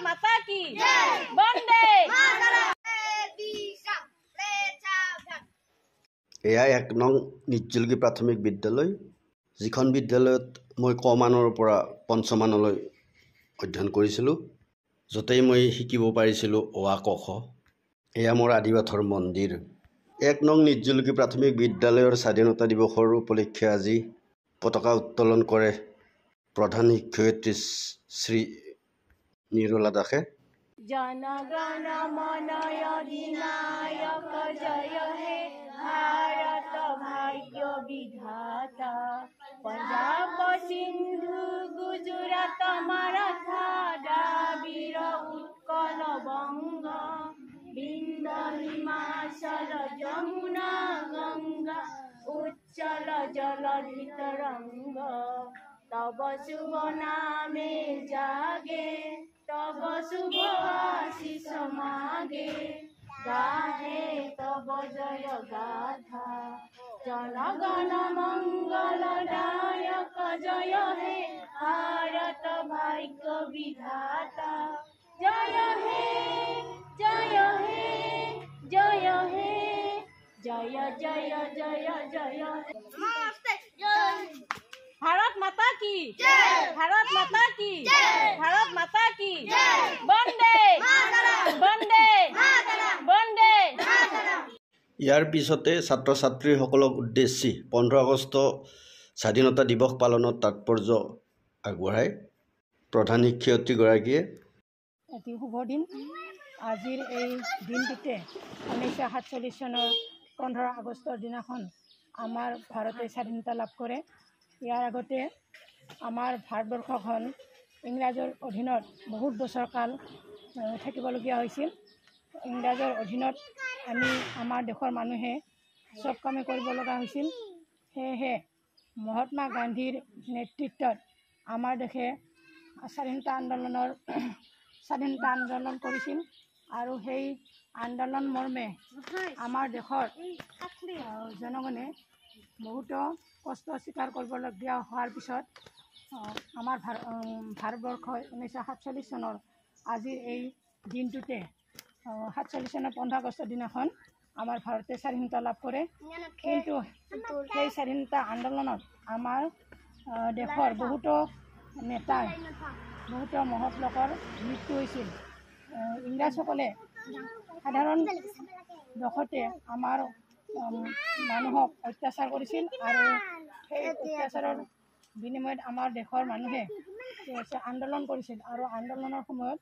माता की वंदे এয়া ১ নং নিৰ্জলগী প্ৰাথমিক বিদ্যালয়, যিখন বিদ্যালয়ত মই ক মানৰ পৰা পঞ্চমানলৈ অধ্যয়ন কৰিছিলোঁ, য'তেই মই শিকিব পাৰিছিলোঁ অ আ ক খ। এয়া মোৰ আদিবাথৰ মন্দিৰ। ১ নং নিৰ্জলগী প্ৰাথমিক বিদ্যালয়ৰ স্বাধীনতা দিৱসৰ উপলক্ষে আজি পতাকা উত্তোলন কৰে প্ৰধান শিক্ষয়িত্ৰী শ্ৰী নিৰলা দাসে। जनगण मन अधिनायक जय हे भारत भाग्य विधाता पंजाब सिंधु गुजरात मराठा द्राविड़ उत्कल बंग बिंद हिमाचल जमुना गंगा उच्चल जलधि तरंग तब शुभ नामे जागे तब शुभ आशीष मागे गाहे तब जय गाथा जनगण मंगल दायक जय हे भारत भाग्य विधाता जय हे जय हे जय हे जय जय जय जय भारत माता की भारत माता की भारत माता की वंदे वंदे वंदे। ইয়াৰ পিছতে ছাত্ৰ ছাত্ৰীসকলক উদ্দেশ্যি 15 আগষ্ট স্বাধীনতা দিৱস পালনত তাৎপৰ্য আগবঢ়ায় প্ৰধান শিক্ষয়িত্ৰীগৰাকীয়ে। এটি শুভ দিন। আজিৰ এই দিনটিতে 1947 চনৰ 15 আগষ্টৰ দিনাখন আমাৰ ভাৰতে স্বাধীনতা লাভ কৰে। ইয়াৰ আগতে আমাৰ ভাৰতবৰ্ষখন ইংৰাজৰ অধীনত বহুত বছৰ কাল থাকিবলগীয়া হৈছিল। ইংৰাজৰ অধীনত আমি আমাৰ দেশৰ মানুহে চব কামে কৰিব লগা হৈছিল। সেয়েহে মহাত্মা গান্ধীৰ নেতৃত্বত আমাৰ দেশে স্বাধীনতা আন্দোলন কৰিছিল আৰু সেই আন্দোলন মৰ্মে আমাৰ দেশৰ জনগণে বহুতো কষ্ট স্বীকাৰ কৰিবলগীয়া হোৱাৰ পিছত আমাৰ ভাৰতবৰ্ষই 1947 চনৰ আজিৰ এই দিনটোতে 47 চনৰ 15 আগষ্টৰ দিনাখন আমাৰ ভাৰতে স্বাধীনতা লাভ কৰে। কিন্তু সেই স্বাধীনতা আন্দোলনত আমাৰ দেশৰ বহুতো নেতাই বহুতো মহৎ লোকৰ মৃত্যু হৈছিল। ইংৰাজসকলে সাধাৰণ দেশতে আমাৰ মানুহক অত্যাচাৰ কৰিছিল আৰু সেই অত্যাচাৰৰ বিনিময়ত আমাৰ দেশৰ মানুহে আন্দোলন কৰিছিল আৰু আন্দোলনৰ সময়ত